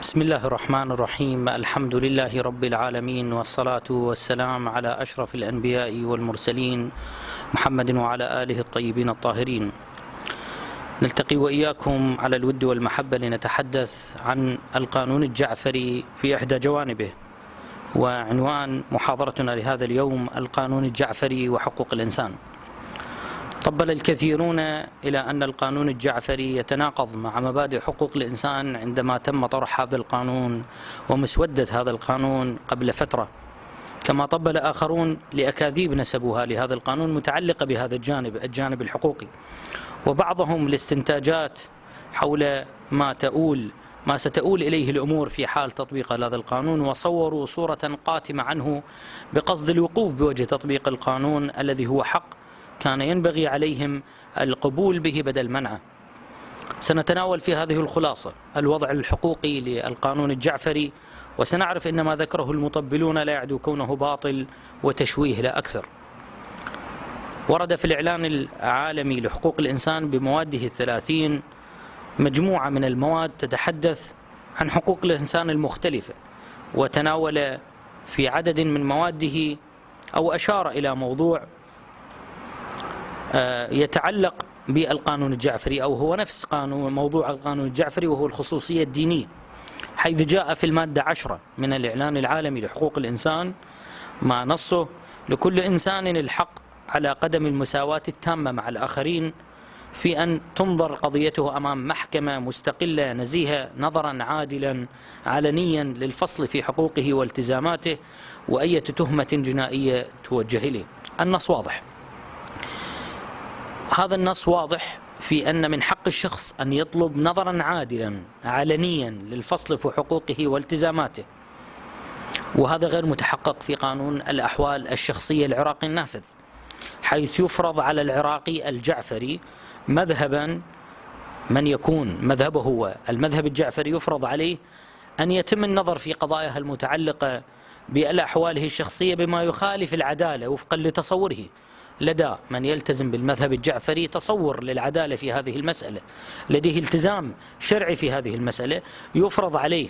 بسم الله الرحمن الرحيم. الحمد لله رب العالمين، والصلاة والسلام على أشرف الأنبياء والمرسلين محمد وعلى آله الطيبين الطاهرين. نلتقي وإياكم على الود والمحبة لنتحدث عن القانون الجعفري في إحدى جوانبه، وعنوان محاضرتنا لهذا اليوم القانون الجعفري وحقوق الإنسان. طبل الكثيرون إلى أن القانون الجعفري يتناقض مع مبادئ حقوق الإنسان عندما تم طرح هذا القانون ومسودة هذا القانون قبل فترة، كما طبل آخرون لأكاذيب نسبوها لهذا القانون متعلقة بهذا الجانب الحقوقي، وبعضهم لاستنتاجات حول ما ستؤول إليه الأمور في حال تطبيق هذا القانون، وصوروا صورة قاتمة عنه بقصد الوقوف بوجه تطبيق القانون الذي هو حق كان ينبغي عليهم القبول به بدل منعه. سنتناول في هذه الخلاصة الوضع الحقوقي للقانون الجعفري، وسنعرف أن ما ذكره المطبلون لا يعدو كونه باطل وتشويه لا أكثر. ورد في الإعلان العالمي لحقوق الإنسان بمواده 30 مجموعة من المواد تتحدث عن حقوق الإنسان المختلفة، وتناول في عدد من مواده أو أشار إلى موضوع يتعلق بالقانون الجعفري، أو هو نفس موضوع القانون الجعفري، وهو الخصوصية الدينية، حيث جاء في المادة 10 من الإعلان العالمي لحقوق الإنسان ما نصه: لكل إنسان الحق على قدم المساواة التامة مع الآخرين في أن تنظر قضيته أمام محكمة مستقلة نزيهة نظرا عادلا علنيا للفصل في حقوقه والتزاماته وأية تهمة جنائية توجه إليه. النص واضح. هذا النص واضح في أن من حق الشخص أن يطلب نظرا عادلا علنيا للفصل في حقوقه والتزاماته، وهذا غير متحقق في قانون الأحوال الشخصية العراقي النافذ، حيث يفرض على العراقي الجعفري مذهبا، من يكون مذهبه هو المذهب الجعفري، يفرض عليه أن يتم النظر في قضاياها المتعلقة بأحواله الشخصية بما يخالف العدالة وفقا لتصوره لدى من يلتزم بالمذهب الجعفري تصور للعدالة في هذه المسألة، لديه التزام شرعي في هذه المسألة، يفرض عليه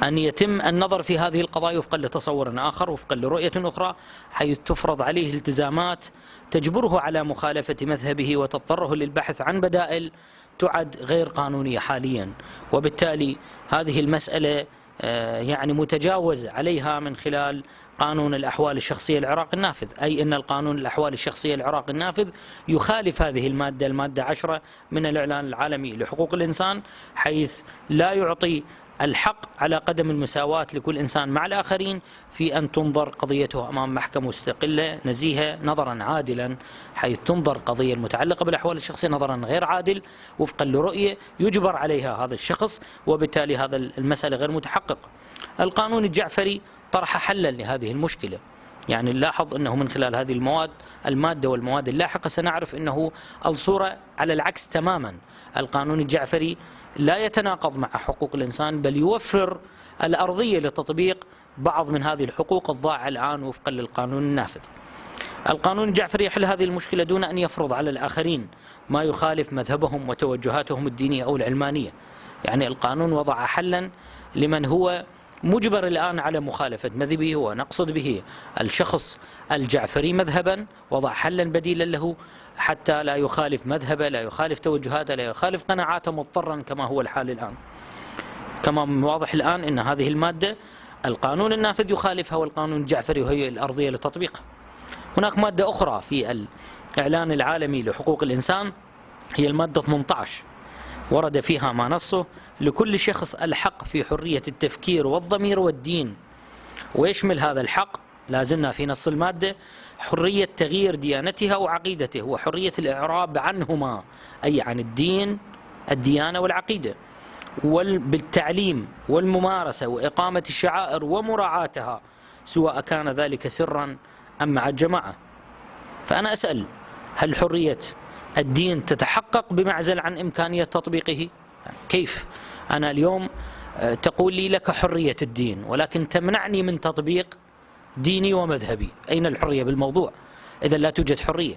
أن يتم النظر في هذه القضايا وفقا لتصور آخر وفقا لرؤية أخرى، حيث تفرض عليه التزامات تجبره على مخالفة مذهبه وتضطره للبحث عن بدائل تعد غير قانونية حاليا. وبالتالي هذه المسألة يعني متجاوز عليها من خلال قانون الأحوال الشخصية العراقي النافذ، أي أن القانون الأحوال الشخصية العراقي النافذ يخالف هذه المادة 10 من الإعلان العالمي لحقوق الإنسان، حيث لا يعطي الحق على قدم المساواة لكل إنسان مع الآخرين في أن تنظر قضيته أمام محكمة مستقلة نزيهة نظرا عادلا، حيث تنظر قضية المتعلقة بالأحوال الشخصية نظرا غير عادل وفقا لرؤية يجبر عليها هذا الشخص، وبالتالي هذا المسألة غير متحققة. القانون الجعفري طرح حلا لهذه المشكلة، يعني نلاحظ أنه من خلال هذه المادة والمواد اللاحقة سنعرف أنه الصورة على العكس تماما. القانون الجعفري لا يتناقض مع حقوق الإنسان، بل يوفر الأرضية لتطبيق بعض من هذه الحقوق الضائعة الآن وفقا للقانون النافذ. القانون الجعفري يحل هذه المشكلة دون أن يفرض على الآخرين ما يخالف مذهبهم وتوجهاتهم الدينية أو العلمانية، يعني القانون وضع حلا لمن هو مجبر الآن على مخالفة مذهبه، ونقصد به الشخص الجعفري مذهبا، وضع حلا بديلا له حتى لا يخالف مذهبه، لا يخالف توجهاته، لا يخالف قناعاته مضطرا كما هو الحال الآن. كما واضح الآن أن هذه المادة القانون النافذ يخالفها والقانون الجعفري وهي الأرضية لتطبيقها. هناك مادة أخرى في الإعلان العالمي لحقوق الإنسان، هي المادة 18، ورد فيها ما نصه: لكل شخص الحق في حرية التفكير والضمير والدين. ويشمل هذا الحق، لازلنا في نص المادة، حرية تغيير ديانته وعقيدته وحرية الإعراب عنهما، أي عن الدين الديانة والعقيدة، بالتعليم والممارسة وإقامة الشعائر ومراعاتها، سواء كان ذلك سرا أم مع الجماعة. فأنا أسأل: هل حرية الدين تتحقق بمعزل عن إمكانية تطبيقه؟ كيف أنا اليوم تقول لي لك حرية الدين ولكن تمنعني من تطبيق ديني ومذهبي؟ أين الحرية بالموضوع؟ إذا لا توجد حرية.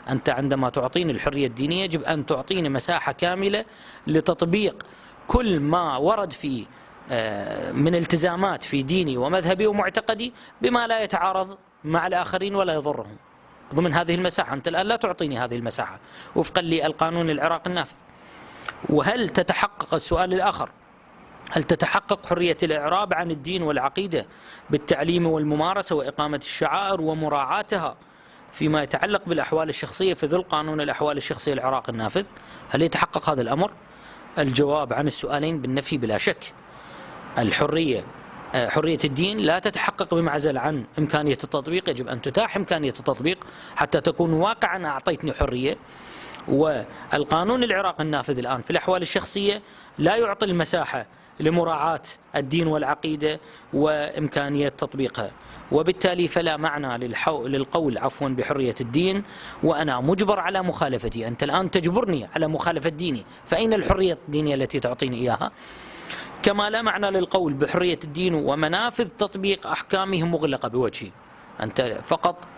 أنت عندما تعطيني الحرية الدينية يجب أن تعطيني مساحة كاملة لتطبيق كل ما ورد في من التزامات في ديني ومذهبي ومعتقدي بما لا يتعارض مع الآخرين ولا يضرهم ضمن هذه المساحة. أنت الآن لا تعطيني هذه المساحة وفقا للقانون العراقي النافذ. وهل تتحقق السؤال الآخر، هل تتحقق حرية الإعراب عن الدين والعقيدة بالتعليم والممارسة وإقامة الشعائر ومراعاتها فيما يتعلق بالأحوال الشخصية في ظل قانون الأحوال الشخصية العراقي النافذ؟ هل يتحقق هذا الأمر؟ الجواب عن السؤالين بالنفي بلا شك. حرية الدين لا تتحقق بمعزل عن إمكانية التطبيق، يجب أن تتاح إمكانية التطبيق حتى تكون واقعا أعطيتني حرية. والقانون العراقي النافذ الآن في الأحوال الشخصية لا يعطي المساحة لمراعاة الدين والعقيدة وإمكانية تطبيقها، وبالتالي فلا معنى للقول بحرية الدين وأنا مجبر على مخالفتي. أنت الآن تجبرني على مخالفة ديني، فأين الحرية الدينية التي تعطيني إياها؟ كما لا معنى للقول بحرية الدين ومنافذ تطبيق أحكامه مغلقة بوجهي. أنت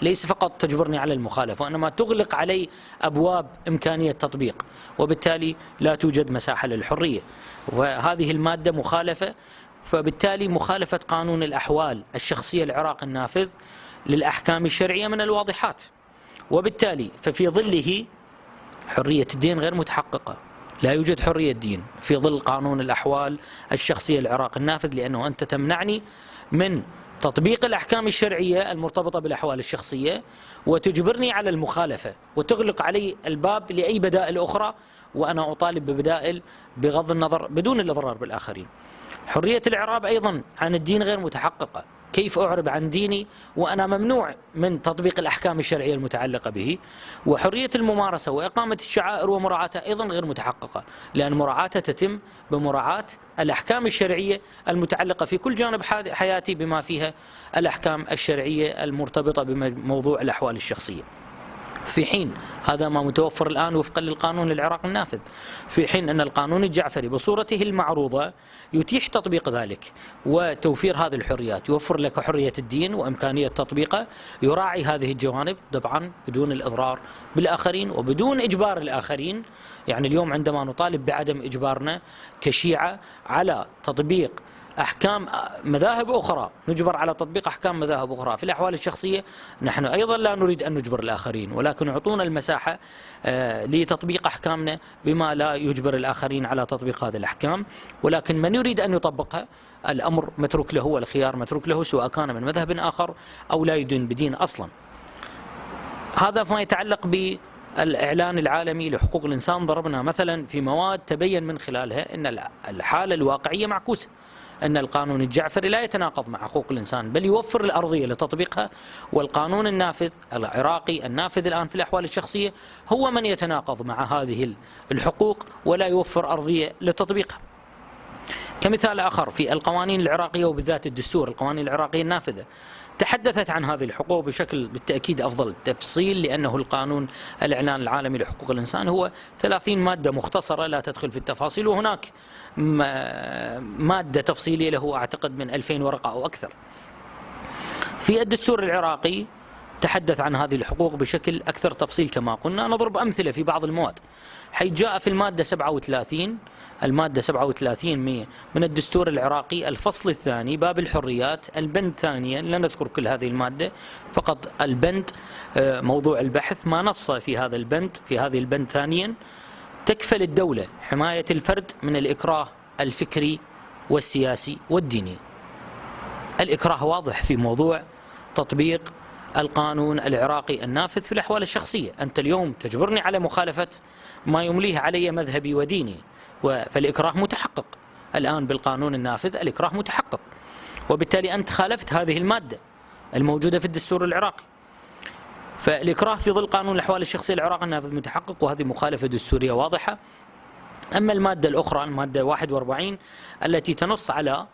ليس فقط تجبرني على المخالفة، وإنما تغلق علي أبواب إمكانية تطبيق، وبالتالي لا توجد مساحة للحرية. وهذه المادة مخالفة، فبالتالي مخالفة قانون الأحوال الشخصية العراقي النافذ للأحكام الشرعية من الواضحات، وبالتالي ففي ظله حرية الدين غير متحققة. لا يوجد حرية دين في ظل قانون الأحوال الشخصية العراقي النافذ، لأنه أنت تمنعني من تطبيق الأحكام الشرعية المرتبطة بالأحوال الشخصية وتجبرني على المخالفة وتغلق علي الباب لأي بدائل أخرى، وأنا أطالب ببدائل بغض النظر بدون الإضرار بالآخرين. حرية الإعراب أيضا عن الدين غير متحققة. كيف أعرب عن ديني وأنا ممنوع من تطبيق الأحكام الشرعية المتعلقة به؟ وحرية الممارسة وإقامة الشعائر ومراعاتها أيضا غير متحققة، لأن مراعاتها تتم بمراعاة الأحكام الشرعية المتعلقة في كل جانب حياتي بما فيها الأحكام الشرعية المرتبطة بموضوع الأحوال الشخصية. في حين هذا ما متوفر الآن وفقا للقانون العراقي النافذ، في حين أن القانون الجعفري بصورته المعروضة يتيح تطبيق ذلك وتوفير هذه الحريات، يوفر لك حرية الدين وإمكانية تطبيقه، يراعي هذه الجوانب طبعا بدون الإضرار بالآخرين وبدون إجبار الآخرين. يعني اليوم عندما نطالب بعدم إجبارنا كشيعة على تطبيق أحكام مذاهب أخرى، نجبر على تطبيق أحكام مذاهب أخرى في الأحوال الشخصية، نحن أيضا لا نريد أن نجبر الآخرين، ولكن يعطونا المساحة لتطبيق أحكامنا بما لا يجبر الآخرين على تطبيق هذه الأحكام. ولكن من يريد أن يطبقها الأمر متروك له والخيار متروك له، سواء كان من مذهب آخر أو لا يدين بدين أصلا. هذا فيما يتعلق بالإعلان العالمي لحقوق الإنسان. ضربنا مثلا في مواد تبين من خلالها أن الحالة الواقعية معكوسة، أن القانون الجعفري لا يتناقض مع حقوق الإنسان بل يوفر الأرضية لتطبيقها، والقانون النافذ العراقي النافذ الآن في الأحوال الشخصية هو من يتناقض مع هذه الحقوق ولا يوفر أرضية لتطبيقها. كمثال آخر في القوانين العراقية وبالذات الدستور، القوانين العراقية النافذة تحدثت عن هذه الحقوق بشكل بالتأكيد أفضل تفصيل، لأنه القانون الإعلان العالمي لحقوق الإنسان هو 30 مادة مختصرة لا تدخل في التفاصيل، وهناك مادة تفصيلية له أعتقد من 2000 ورقة أو أكثر. في الدستور العراقي تحدث عن هذه الحقوق بشكل أكثر تفصيل كما قلنا. نضرب أمثلة في بعض المواد، حيث جاء في المادة 37 من الدستور العراقي الفصل الثاني باب الحريات البند ثانيا، لا نذكر كل هذه المادة فقط البند موضوع البحث، ما نص في هذا البند ثانيا: تكفل الدولة حماية الفرد من الإكراه الفكري والسياسي والديني. الإكراه واضح في موضوع تطبيق القانون العراقي النافذ في الأحوال الشخصية. أنت اليوم تجبرني على مخالفة ما يمليه علي مذهبي وديني، فالإكراه متحقق الآن بالقانون النافذ، الإكراه متحقق، وبالتالي أنت خالفت هذه المادة الموجودة في الدستور العراقي. فالإكراه في ظل قانون الأحوال الشخصية العراقي النافذ متحقق، وهذه مخالفة دستورية واضحة. أما المادة الأخرى المادة 41 التي تنص على،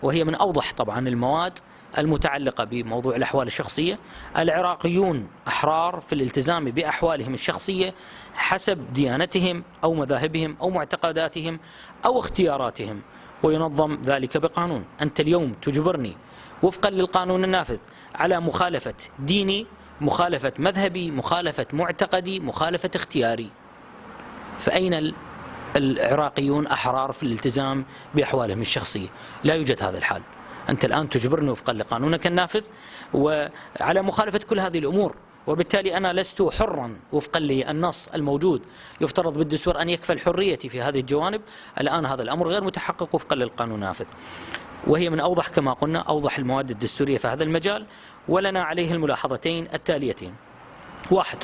وهي من أوضح طبعا المواد المتعلقة بموضوع الأحوال الشخصية: العراقيون أحرار في الالتزام بأحوالهم الشخصية حسب ديانتهم أو مذاهبهم أو معتقداتهم أو اختياراتهم، وينظم ذلك بقانون. أنت اليوم تجبرني وفقا للقانون النافذ على مخالفة ديني، مخالفة مذهبي، مخالفة معتقدي، مخالفة اختياري. فأين العراقيون أحرار في الالتزام بأحوالهم الشخصية. لا يوجد هذا الحال. أنت الآن تجبرني وفقا لقانونك النافذ وعلى مخالفة كل هذه الأمور، وبالتالي أنا لست حرا وفقا للنص الموجود. يفترض بالدستور أن يكفل حريتي في هذه الجوانب. الآن هذا الأمر غير متحقق وفقا للقانون النافذ، وهي من أوضح كما قلنا أوضح المواد الدستورية في هذا المجال. ولنا عليه الملاحظتين التاليتين: واحد،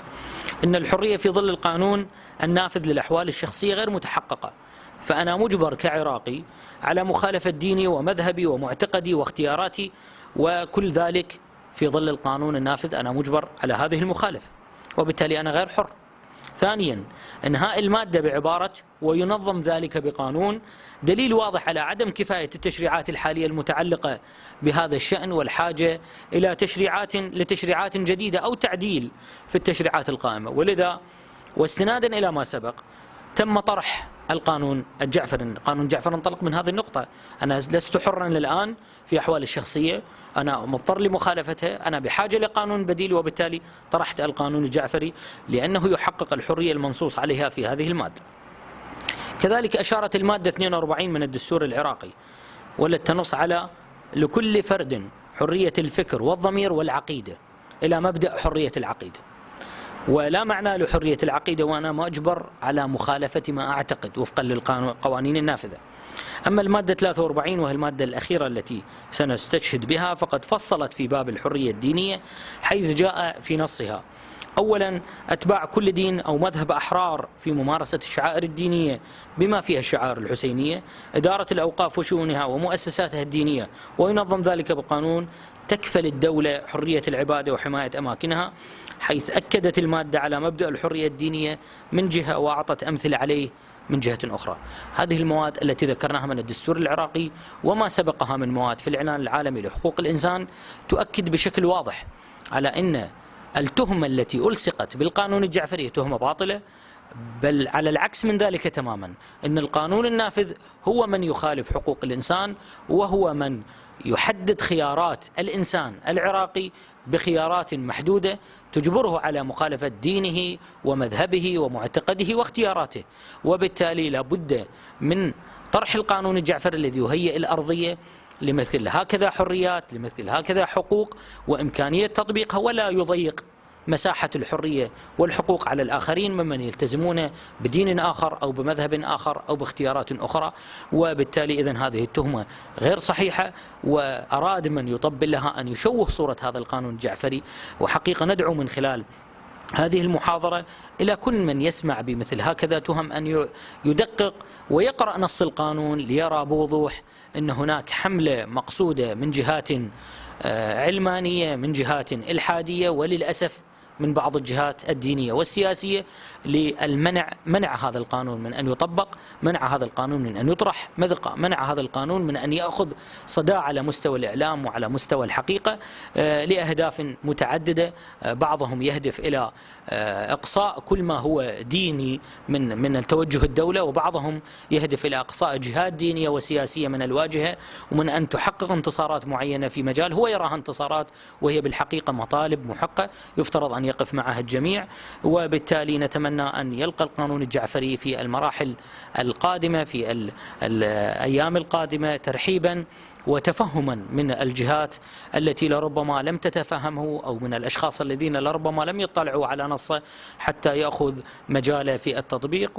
أن الحرية في ظل القانون النافذ للأحوال الشخصية غير متحققة، فأنا مجبر كعراقي على مخالفة ديني ومذهبي ومعتقدي واختياراتي، وكل ذلك في ظل القانون النافذ أنا مجبر على هذه المخالفة، وبالتالي أنا غير حر. ثانيا، إنهاء المادة بعبارة وينظم ذلك بقانون دليل واضح على عدم كفاية التشريعات الحالية المتعلقة بهذا الشأن والحاجة إلى لتشريعات جديدة أو تعديل في التشريعات القائمة. ولذا واستنادا إلى ما سبق تم طرح القانون الجعفري. قانون جعفر انطلق من هذه النقطة: أنا لست حرا الآن في أحوالي الشخصية، أنا مضطر لمخالفته، أنا بحاجة لقانون بديل، وبالتالي طرحت القانون الجعفري لأنه يحقق الحرية المنصوص عليها في هذه المادة. كذلك أشارت المادة 42 من الدستور العراقي والتي تنص على لكل فرد حرية الفكر والضمير والعقيدة إلى مبدأ حرية العقيدة، ولا معنى لحرية العقيدة وأنا مجبر على مخالفة ما أعتقد وفقا للقوانين النافذة. أما المادة 43 وهي المادة الأخيرة التي سنستشهد بها، فقد فصلت في باب الحرية الدينية، حيث جاء في نصها: أولا، أتباع كل دين أو مذهب أحرار في ممارسة الشعائر الدينية بما فيها الشعائر الحسينية، إدارة الأوقاف وشؤونها ومؤسساتها الدينية، وينظم ذلك بقانون. تكفل الدولة حرية العبادة وحماية أماكنها، حيث أكدت المادة على مبدأ الحرية الدينية من جهة وأعطت أمثلة عليه من جهة أخرى. هذه المواد التي ذكرناها من الدستور العراقي وما سبقها من مواد في الإعلان العالمي لحقوق الإنسان تؤكد بشكل واضح على أن التهمة التي ألصقت بالقانون الجعفري تهمة باطلة، بل على العكس من ذلك تماما، أن القانون النافذ هو من يخالف حقوق الإنسان، وهو من يحدد خيارات الإنسان العراقي بخيارات محدودة تجبره على مخالفة دينه ومذهبه ومعتقده واختياراته. وبالتالي لابد من طرح القانون الجعفري الذي يهيئ الأرضية لمثل هكذا حريات، لمثل هكذا حقوق، وإمكانية تطبيقها، ولا يضيق مساحة الحرية والحقوق على الآخرين ممن يلتزمون بدين آخر أو بمذهب آخر أو باختيارات أخرى. وبالتالي إذن هذه التهمة غير صحيحة، وأراد من يطبل لها أن يشوه صورة هذا القانون الجعفري. وحقيقة ندعو من خلال هذه المحاضرة إلى كل من يسمع بمثل هكذا تهم أن يدقق ويقرأ نص القانون ليرى بوضوح أن هناك حملة مقصودة من جهات علمانية، من جهات إلحادية، وللأسف من بعض الجهات الدينية والسياسية منع هذا القانون من أن يطبق، منع هذا القانون من أن يطرح، منع هذا القانون من أن يأخذ صداع على مستوى الإعلام وعلى مستوى الحقيقة لأهداف متعددة. بعضهم يهدف إلى إقصاء كل ما هو ديني من التوجه الدولة، وبعضهم يهدف إلى إقصاء جهات دينية وسياسية من الواجهة، ومن أن تحقق انتصارات معينة في مجال هو يراها انتصارات وهي بالحقيقة مطالب محقة يفترض أن يقف معها الجميع. وبالتالي نتمنى أن يلقى القانون الجعفري في المراحل القادمة، في الأيام القادمة، ترحيبا وتفهما من الجهات التي لربما لم تتفهمه، أو من الأشخاص الذين لربما لم يطلعوا على نصه، حتى يأخذ مجاله في التطبيق،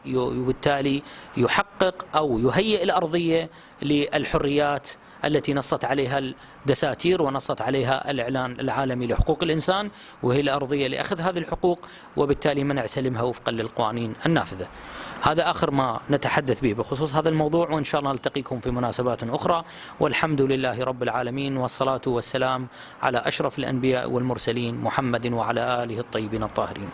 وبالتالي يحقق أو يهيئ الأرضية للحريات التي نصت عليها الدساتير ونصت عليها الإعلان العالمي لحقوق الإنسان، وهي الأرضية لأخذ هذه الحقوق وبالتالي منع سلمها وفقا للقوانين النافذة. هذا آخر ما نتحدث به بخصوص هذا الموضوع، وإن شاء الله نلتقيكم في مناسبات أخرى، والحمد لله رب العالمين، والصلاة والسلام على أشرف الأنبياء والمرسلين محمد وعلى آله الطيبين الطاهرين.